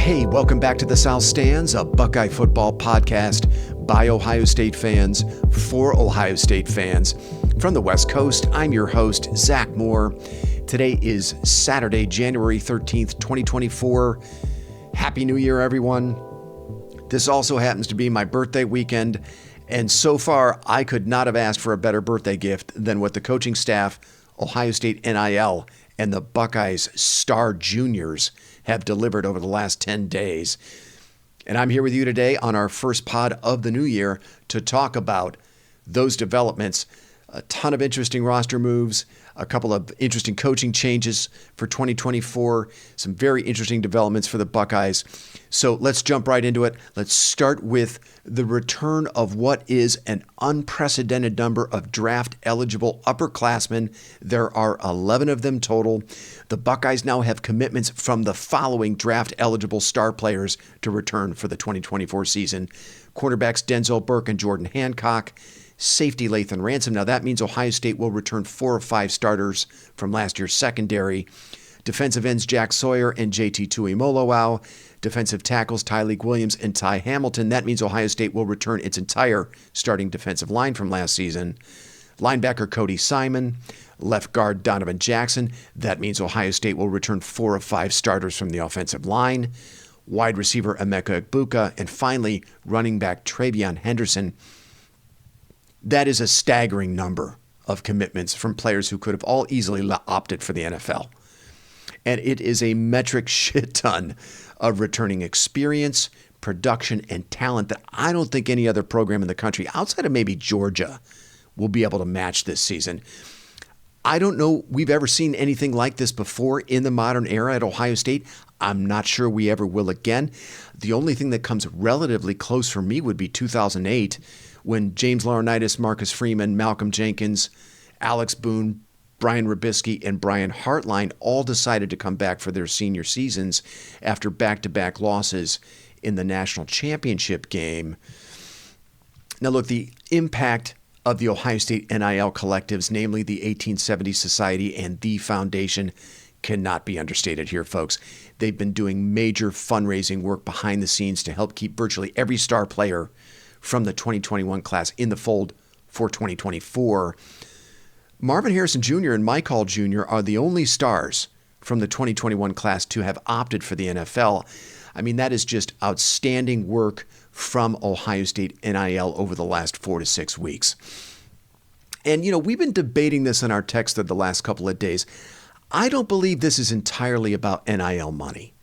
Hey, welcome back to the South Stands, a Buckeye football podcast by Ohio State fans for Ohio State fans. From the West Coast, I'm your host, Zach Moore. Today is Saturday, January 13th, 2024. Happy New Year, everyone. This also happens to be my birthday weekend, and so far, I could not have asked for a better birthday gift than what the coaching staff, Ohio State NIL, and the Buckeyes Star Juniors have delivered over the last 10 days. And I'm here with you today on our first pod of the new year to talk about those developments. A ton of interesting roster moves, a couple of interesting coaching changes for 2024, some very interesting developments for the Buckeyes. So let's jump right into it. Let's start with the return of what is an unprecedented number of draft-eligible upperclassmen. There are 11 of them total. The Buckeyes now have commitments from the following draft-eligible star players to return for the 2024 season. Quarterbacks Denzel Burke and Jordan Hancock. Safety Lathan Ransom. Now that means Ohio State will return 4 or 5 starters from last year's secondary. Defensive ends Jack Sawyer and JT Tuimoloau. Defensive tackles Tyleik Williams and Ty Hamilton. That means Ohio State will return its entire starting defensive line from last season. Linebacker Cody Simon. Left guard Donovan Jackson. That means Ohio State will return 4 or 5 starters from the offensive line. Wide receiver Emeka Egbuka. And finally, running back Travion Henderson. That is a staggering number of commitments from players who could have all easily opted for the NFL. And it is a metric shit ton of returning experience, production, and talent that I don't think any other program in the country, outside of maybe Georgia, will be able to match this season. I don't know we've ever seen anything like this before in the modern era at Ohio State. I'm not sure we ever will again. The only thing that comes relatively close for me would be 2008, when James Laurinaitis, Marcus Freeman, Malcolm Jenkins, Alex Boone, Brian Robisky, and Brian Hartline all decided to come back for their senior seasons after back-to-back losses in the national championship game. Now look, the impact of the Ohio State NIL collectives, namely the 1870 Society and the Foundation, cannot be understated here, folks. They've been doing major fundraising work behind the scenes to help keep virtually every star player from the 2021 class in the fold for 2024. Marvin Harrison Jr. and Mike Hall Jr. are the only stars from the 2021 class to have opted for the NFL. I mean, that is just outstanding work from Ohio State NIL over the last 4 to 6 weeks. And, you know, we've been debating this in our text thread the last couple of days. I don't believe this is entirely about NIL money.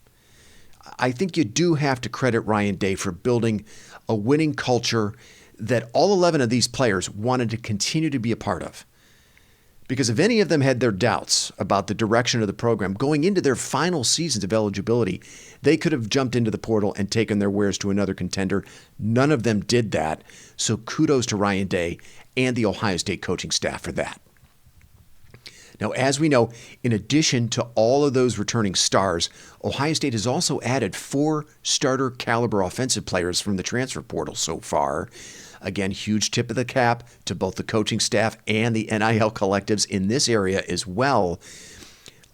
I think you do have to credit Ryan Day for building a winning culture that all 11 of these players wanted to continue to be a part of. Because if any of them had their doubts about the direction of the program going into their final seasons of eligibility, they could have jumped into the portal and taken their wares to another contender. None of them did that. So kudos to Ryan Day and the Ohio State coaching staff for that. Now, as we know, in addition to all of those returning stars, Ohio State has also added 4 starter caliber offensive players from the transfer portal so far. Again, huge tip of the cap to both the coaching staff and the NIL collectives in this area as well.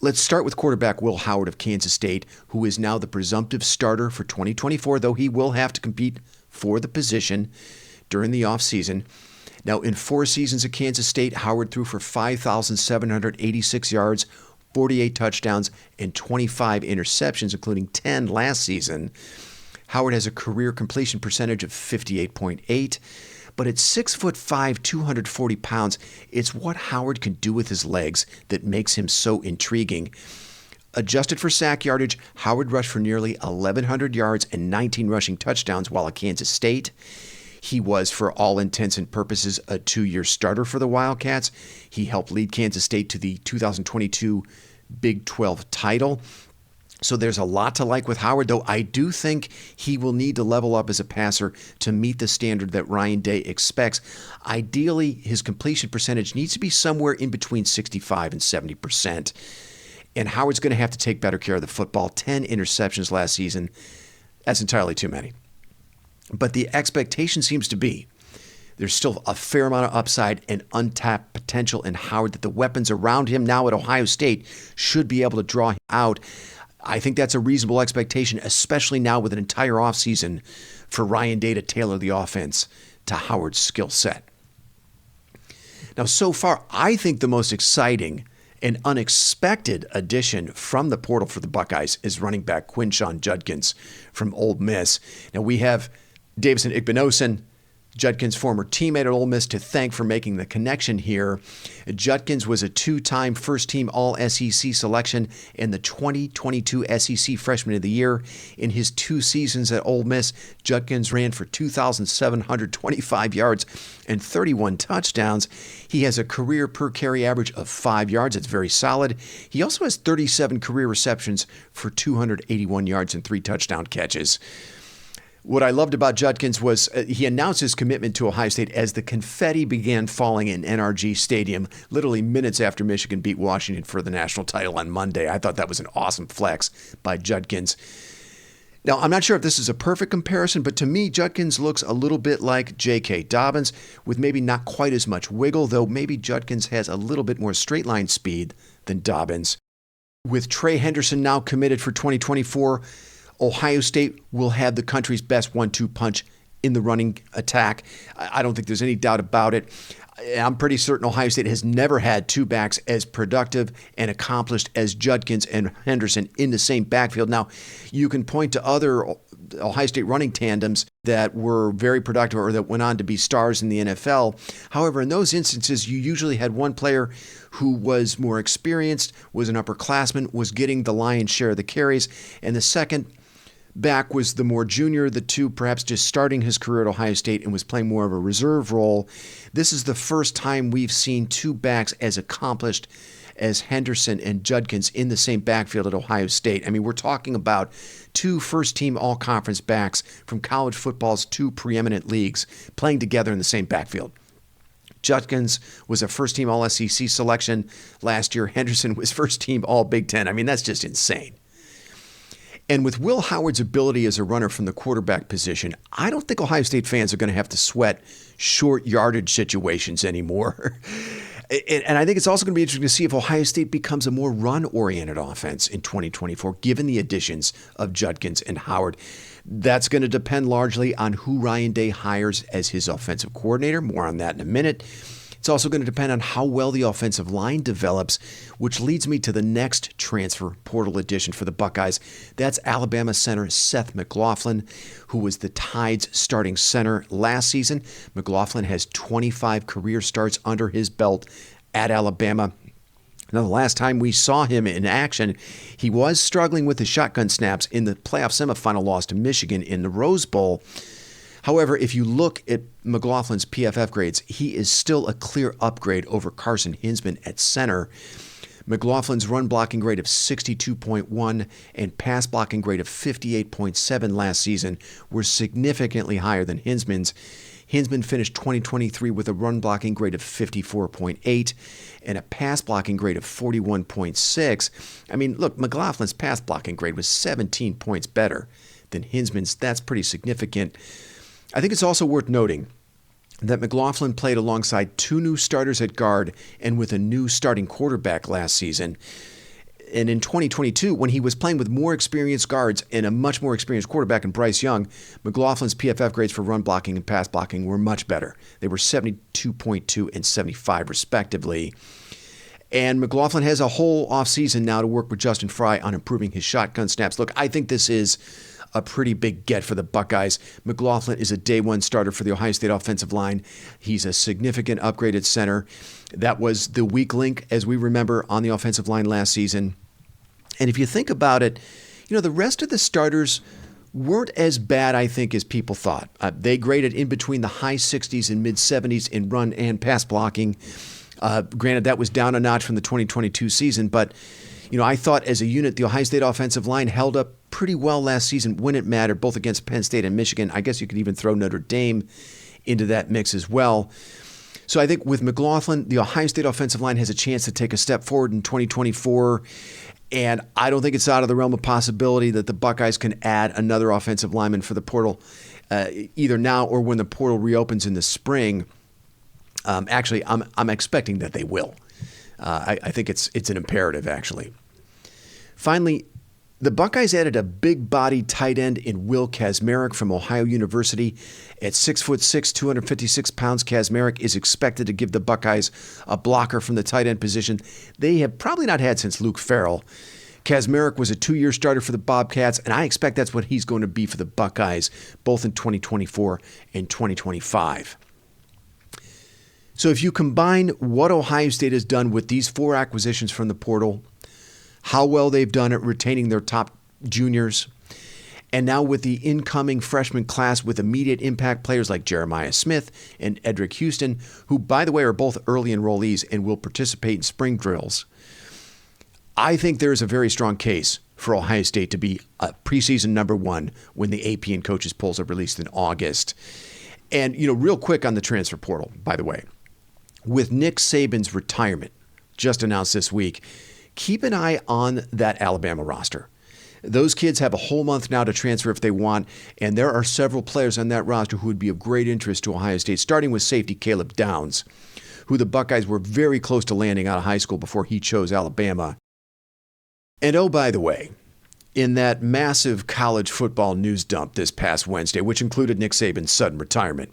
Let's start with quarterback Will Howard of Kansas State, who is now the presumptive starter for 2024, though he will have to compete for the position during the offseason. Now, in 4 seasons at Kansas State, Howard threw for 5,786 yards, 48 touchdowns, and 25 interceptions, including 10 last season. Howard has a career completion percentage of 58.8, but at 6'5", 240 pounds, it's what Howard can do with his legs that makes him so intriguing. Adjusted for sack yardage, Howard rushed for nearly 1,100 yards and 19 rushing touchdowns while at Kansas State. He was, for all intents and purposes, a 2-year starter for the Wildcats. He helped lead Kansas State to the 2022 Big 12 title. So there's a lot to like with Howard, though I do think he will need to level up as a passer to meet the standard that Ryan Day expects. Ideally, his completion percentage needs to be somewhere in between 65 and 70%. And Howard's going to have to take better care of the football. 10 interceptions last season. That's entirely too many. But the expectation seems to be there's still a fair amount of upside and untapped potential in Howard, that the weapons around him now at Ohio State should be able to draw him out. I think that's a reasonable expectation, especially now with an entire offseason for Ryan Day to tailor the offense to Howard's skill set. Now, so far, I think the most exciting and unexpected addition from the portal for the Buckeyes is running back Quinshon Judkins from Ole Miss. Now, we have Davison Igbinosun, Judkins' former teammate at Ole Miss, to thank for making the connection here. Judkins was a two-time first-team All-SEC selection and the 2022 SEC Freshman of the Year. In his 2 seasons at Ole Miss, Judkins ran for 2,725 yards and 31 touchdowns. He has a career per-carry average of 5 yards. It's very solid. He also has 37 career receptions for 281 yards and 3 touchdown catches. What I loved about Judkins was he announced his commitment to Ohio State as the confetti began falling in NRG Stadium, literally minutes after Michigan beat Washington for the national title on Monday. I thought that was an awesome flex by Judkins. Now, I'm not sure if this is a perfect comparison, but to me, Judkins looks a little bit like J.K. Dobbins, with maybe not quite as much wiggle, though maybe Judkins has a little bit more straight line speed than Dobbins. With Trey Henderson now committed for 2024, Ohio State will have the country's best 1-2 punch in the running attack. I don't think there's any doubt about it. I'm pretty certain Ohio State has never had 2 backs as productive and accomplished as Judkins and Henderson in the same backfield. Now, you can point to other Ohio State running tandems that were very productive or that went on to be stars in the NFL. However, in those instances, you usually had one player who was more experienced, was an upperclassman, was getting the lion's share of the carries, and the second back was the more junior, the two perhaps just starting his career at Ohio State and was playing more of a reserve role. This is the first time we've seen 2 backs as accomplished as Henderson and Judkins in the same backfield at Ohio State. I mean, we're talking about 2 first-team all-conference backs from college football's 2 preeminent leagues playing together in the same backfield. Judkins was a first-team All-SEC selection last year. Henderson was first-team All-Big Ten. I mean, that's just insane. And with Will Howard's ability as a runner from the quarterback position, I don't think Ohio State fans are going to have to sweat short yardage situations anymore. And I think it's also going to be interesting to see if Ohio State becomes a more run-oriented offense in 2024, given the additions of Judkins and Howard. That's going to depend largely on who Ryan Day hires as his offensive coordinator. More on that in a minute. It's also going to depend on how well the offensive line develops, which leads me to the next transfer portal addition for the Buckeyes. That's Alabama center Seth McLaughlin, who was the Tide's starting center last season. McLaughlin has 25 career starts under his belt at Alabama. Now, the last time we saw him in action, he was struggling with the shotgun snaps in the playoff semifinal loss to Michigan in the Rose Bowl. However, if you look at McLaughlin's PFF grades, he is still a clear upgrade over Carson Hinsman at center. McLaughlin's run blocking grade of 62.1 and pass blocking grade of 58.7 last season were significantly higher than Hinsman's. Hinsman finished 2023 with a run blocking grade of 54.8 and a pass blocking grade of 41.6. I mean, look, McLaughlin's pass blocking grade was 17 points better than Hinsman's. That's pretty significant. I think it's also worth noting that McLaughlin played alongside 2 new starters at guard and with a new starting quarterback last season. And in 2022, when he was playing with more experienced guards and a much more experienced quarterback in Bryce Young, McLaughlin's PFF grades for run blocking and pass blocking were much better. They were 72.2 and 75 respectively. And McLaughlin has a whole offseason now to work with Justin Fry on improving his shotgun snaps. Look, I think this is a pretty big get for the Buckeyes. McLaughlin is a day one starter for the Ohio State offensive line. He's a significant upgrade at center. That was the weak link, as we remember, on the offensive line last season. And if you think about it, you know, the rest of the starters weren't as bad, I think, as people thought. They graded in between the high 60s and mid 70s in run and pass blocking. Granted, that was down a notch from the 2022 season, but you know, I thought as a unit, the Ohio State offensive line held up pretty well last season when it mattered, both against Penn State and Michigan. I guess you could even throw Notre Dame into that mix as well. So I think with McLaughlin, the Ohio State offensive line has a chance to take a step forward in 2024. And I don't think it's out of the realm of possibility that the Buckeyes can add another offensive lineman for the portal, either now or when the portal reopens in the spring. Actually, I'm expecting that they will. I think it's an imperative, actually. Finally, The Buckeyes added a big-bodied tight end in Will Kazmarek from Ohio University. At 6'6", 256 pounds, Kazmarek is expected to give the Buckeyes a blocker from the tight end position they have probably not had since Luke Farrell. Kazmarek was a 2-year starter for the Bobcats, and I expect that's what he's going to be for the Buckeyes, both in 2024 and 2025. So if you combine what Ohio State has done with these 4 acquisitions from the portal, how well they've done at retaining their top juniors, and now with the incoming freshman class with immediate impact players like Jeremiah Smith and Edric Houston, who, by the way, are both early enrollees and will participate in spring drills, I think there is a very strong case for Ohio State to be a preseason number 1 when the AP and coaches polls are released in August. And, real quick on the transfer portal, by the way, with Nick Saban's retirement just announced this week, keep an eye on that Alabama roster. Those kids have a whole month now to transfer if they want, and there are several players on that roster who would be of great interest to Ohio State, starting with safety Caleb Downs, who the Buckeyes were very close to landing out of high school before he chose Alabama. And oh, by the way, in that massive college football news dump this past Wednesday, which included Nick Saban's sudden retirement,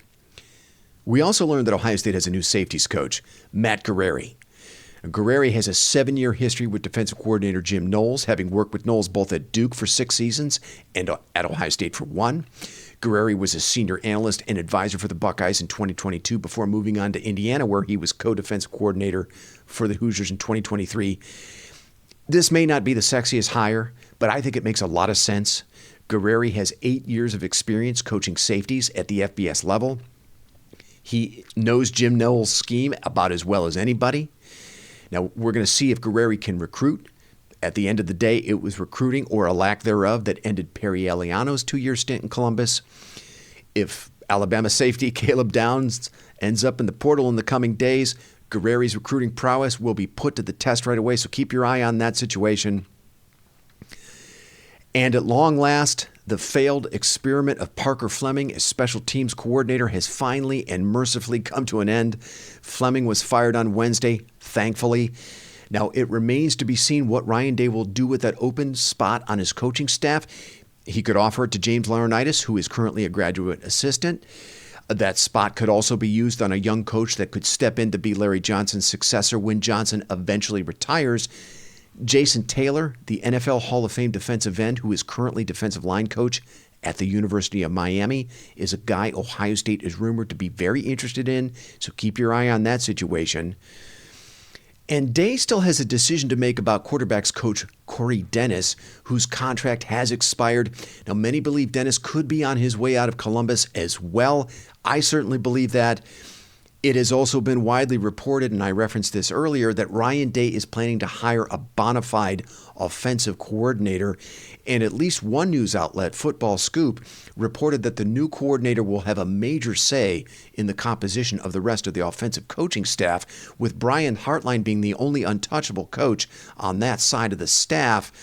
we also learned that Ohio State has a new safeties coach, Matt Guerrieri. Guerrieri has a 7-year history with defensive coordinator Jim Knowles, having worked with Knowles both at Duke for 6 seasons and at Ohio State for 1. Guerrieri was a senior analyst and advisor for the Buckeyes in 2022 before moving on to Indiana, where he was co-defensive coordinator for the Hoosiers in 2023. This may not be the sexiest hire, but I think it makes a lot of sense. Guerrieri has 8 years of experience coaching safeties at the FBS level. He knows Jim Knowles' scheme about as well as anybody. Now, we're going to see if Guerrieri can recruit. At the end of the day, it was recruiting or a lack thereof that ended Perry Eliano's 2-year stint in Columbus. If Alabama safety Caleb Downs ends up in the portal in the coming days, Guerrieri's recruiting prowess will be put to the test right away, so keep your eye on that situation. And at long last, the failed experiment of Parker Fleming as special teams coordinator has finally and mercifully come to an end. Fleming was fired on Wednesday, thankfully. Now, it remains to be seen what Ryan Day will do with that open spot on his coaching staff. He could offer it to James Laurinaitis, who is currently a graduate assistant. That spot could also be used on a young coach that could step in to be Larry Johnson's successor when Johnson eventually retires. Jason Taylor, the NFL Hall of Fame defensive end who is currently defensive line coach at the University of Miami, is a guy Ohio State is rumored to be very interested in, so keep your eye on that situation. And Day still has a decision to make about quarterbacks coach Corey Dennis, whose contract has expired. Now, many believe Dennis could be on his way out of Columbus as well. I certainly believe that. It has also been widely reported, and I referenced this earlier, that Ryan Day is planning to hire a bona fide offensive coordinator. And at least one news outlet, Football Scoop, reported that the new coordinator will have a major say in the composition of the rest of the offensive coaching staff, with Brian Hartline being the only untouchable coach on that side of the staff.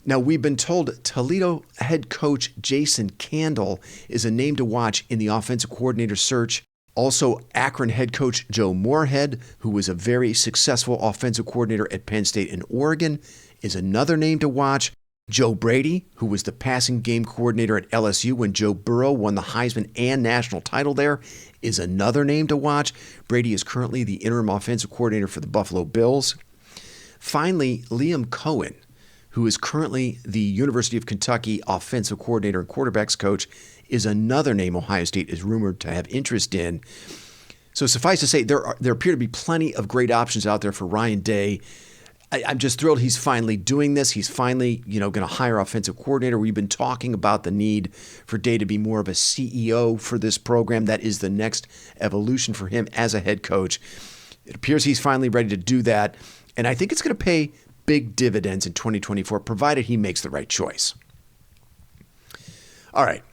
Now, we've been told Toledo head coach Jason Candle is a name to watch in the offensive coordinator search. Also, Akron head coach Joe Moorhead, who was a very successful offensive coordinator at Penn State and Oregon, is another name to watch. Joe Brady, who was the passing game coordinator at LSU when Joe Burrow won the Heisman and national title there, is another name to watch. Brady is currently the interim offensive coordinator for the Buffalo Bills. Finally, Liam Cohen, who is currently the University of Kentucky offensive coordinator and quarterbacks coach, is another name Ohio State is rumored to have interest in. So suffice to say, there appear to be plenty of great options out there for Ryan Day. I'm just thrilled he's finally doing this. He's finally, going to hire offensive coordinator. We've been talking about the need for Day to be more of a CEO for this program. That is the next evolution for him as a head coach. It appears he's finally ready to do that, and I think it's going to pay big dividends in 2024, provided he makes the right choice. All right.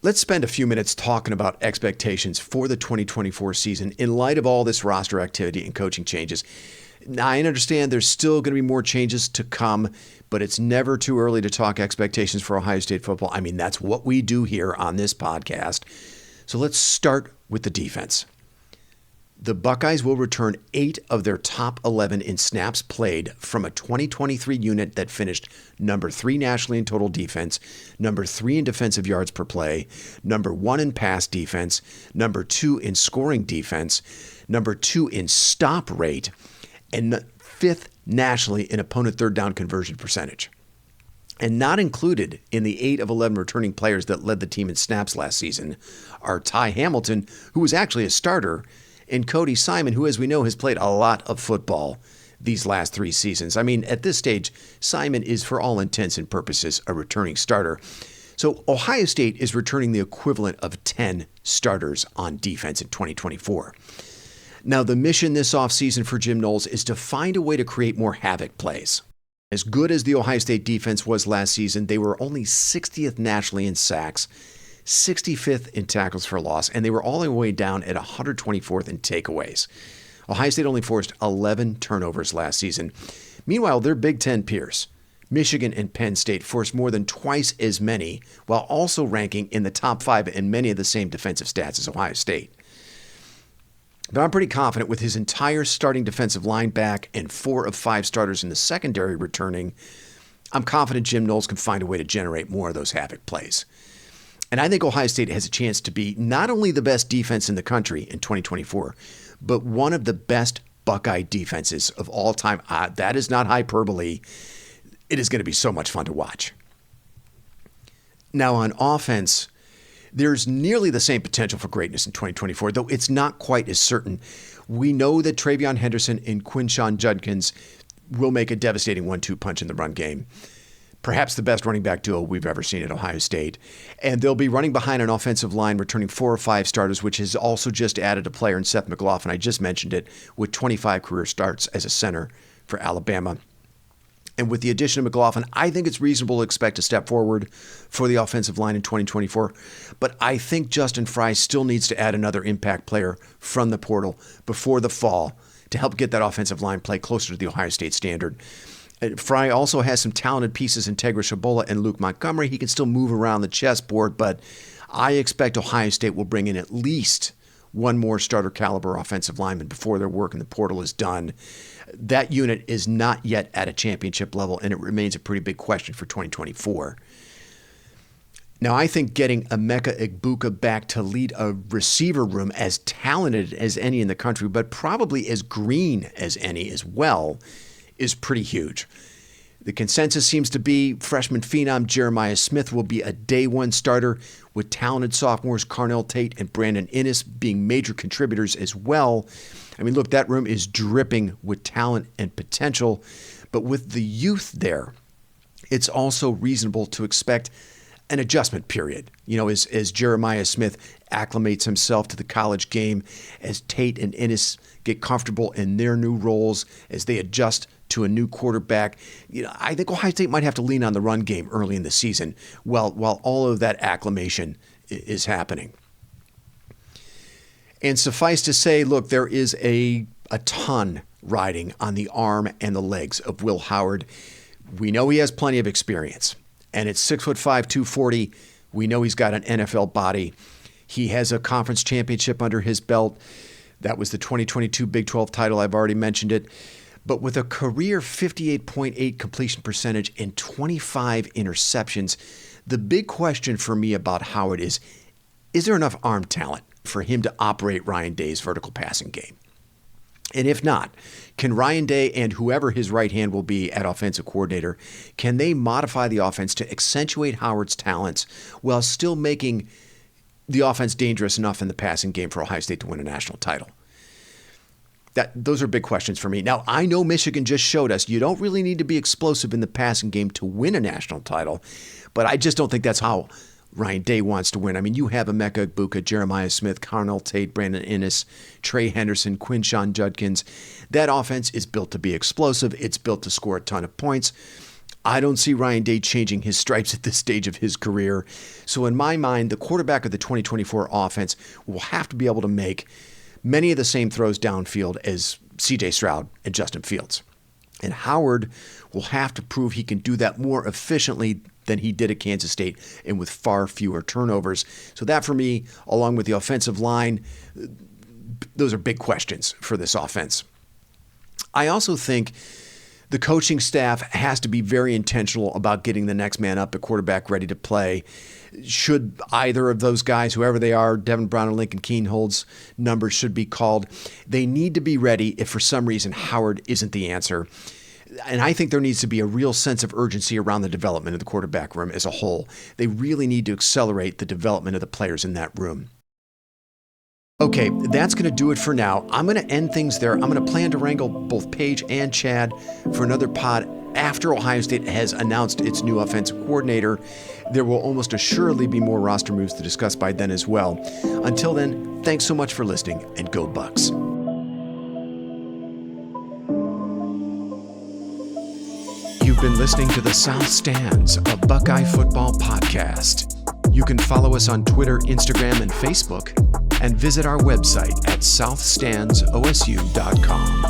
Let's spend a few minutes talking about expectations for the 2024 season in light of all this roster activity and coaching changes. Now, I understand there's still going to be more changes to come, but it's never too early to talk expectations for Ohio State football. I mean, that's what we do here on this podcast. So let's start with the defense. The Buckeyes will return 8 of their top 11 in snaps played from a 2023 unit that finished number 3 nationally in total defense, number 3 in defensive yards per play, number 1 in pass defense, number 2 in scoring defense, number 2 in stop rate, and 5th nationally in opponent third down conversion percentage. And not included in the 8 of 11 returning players that led the team in snaps last season are Ty Hamilton, who was actually a starter, and Cody Simon, who, as we know, has played a lot of football these last 3 seasons. I mean, at this stage, Simon is, for all intents and purposes, a returning starter. So Ohio State is returning the equivalent of 10 starters on defense in 2024. Now, the mission this offseason for Jim Knowles is to find a way to create more havoc plays. As good as the Ohio State defense was last season, they were only 60th nationally in sacks, 65th in tackles for loss, and they were all the way down at 124th in takeaways. Ohio State only forced 11 turnovers last season. Meanwhile, their Big Ten peers, Michigan and Penn State, forced more than twice as many, while also ranking in the top 5 in many of the same defensive stats as Ohio State. But I'm pretty confident with his entire starting defensive line back and 4 of 5 starters in the secondary returning, I'm confident Jim Knowles can find a way to generate more of those havoc plays. And I think Ohio State has a chance to be not only the best defense in the country in 2024, but one of the best Buckeye defenses of all time. That is not hyperbole. It is going to be so much fun to watch. Now, on offense, there's nearly the same potential for greatness in 2024, though it's not quite as certain. We know that Travion Henderson and Quinshon Judkins will make a devastating 1-2 punch in the run game. Perhaps the best running back duo we've ever seen at Ohio State. And they'll be running behind an offensive line returning 4 or 5 starters, which has also just added a player in Seth McLaughlin. I just mentioned it, with 25 career starts as a center for Alabama. And with the addition of McLaughlin, I think it's reasonable to expect a step forward for the offensive line in 2024. But I think Justin Fry still needs to add another impact player from the portal before the fall to help get that offensive line play closer to the Ohio State standard. Fry also has some talented pieces in Tegra Shabola and Luke Montgomery. He can still move around the chessboard, but I expect Ohio State will bring in at least one more starter caliber offensive lineman before their work in the portal is done. That unit is not yet at a championship level, and it remains a pretty big question for 2024. Now, I think getting Emeka Egbuka back to lead a receiver room as talented as any in the country, but probably as green as any as well, is pretty huge. The consensus seems to be freshman phenom Jeremiah Smith will be a day one starter, with talented sophomores Carnell Tate and Brandon Inniss being major contributors as well. I mean, look, that room is dripping with talent and potential, but with the youth there, it's also reasonable to expect an adjustment period. You know, as Jeremiah Smith acclimates himself to the college game, as Tate and Inniss get comfortable in their new roles, as they adjust to a new quarterback. You know, I think Ohio State might have to lean on the run game early in the season while all of that acclimation is happening. And suffice to say, look, there is a ton riding on the arm and the legs of Will Howard. We know he has plenty of experience, and at 6'5", 240, we know he's got an NFL body. He has a conference championship under his belt. That was the 2022 Big 12 title. I've already mentioned it. But with a career 58.8 completion percentage and 25 interceptions, the big question for me about Howard is there enough arm talent for him to operate Ryan Day's vertical passing game? And if not, can Ryan Day and whoever his right hand will be at offensive coordinator, can they modify the offense to accentuate Howard's talents while still making the offense dangerous enough in the passing game for Ohio State to win a national title? Those are big questions for me. Now, I know Michigan just showed us you don't really need to be explosive in the passing game to win a national title, but I just don't think that's how Ryan Day wants to win. I mean, you have Emeka Egbuka, Jeremiah Smith, Carnell Tate, Brandon Inniss, Trey Henderson, Quinshon Judkins. That offense is built to be explosive. It's built to score a ton of points. I don't see Ryan Day changing his stripes at this stage of his career. So in my mind, the quarterback of the 2024 offense will have to be able to make many of the same throws downfield as C.J. Stroud and Justin Fields. And Howard will have to prove he can do that more efficiently than he did at Kansas State and with far fewer turnovers. So that, for me, along with the offensive line, those are big questions for this offense. I also think the coaching staff has to be very intentional about getting the next man up at quarterback ready to play. Should either of those guys, whoever they are, Devin Brown or Lincoln Kienhold's numbers should be called. They need to be ready if for some reason Howard isn't the answer. And I think there needs to be a real sense of urgency around the development of the quarterback room as a whole. They really need to accelerate the development of the players in that room. Okay, that's going to do it for now. I'm going to end things there. I'm going to plan to wrangle both Paige and Chad for another pod after Ohio State has announced its new offensive coordinator. There will almost assuredly be more roster moves to discuss by then as well. Until then, thanks so much for listening, and go Bucks. You've been listening to the South Stands, a Buckeye football podcast. You can follow us on Twitter, Instagram, and Facebook, and visit our website at southstandsosu.com.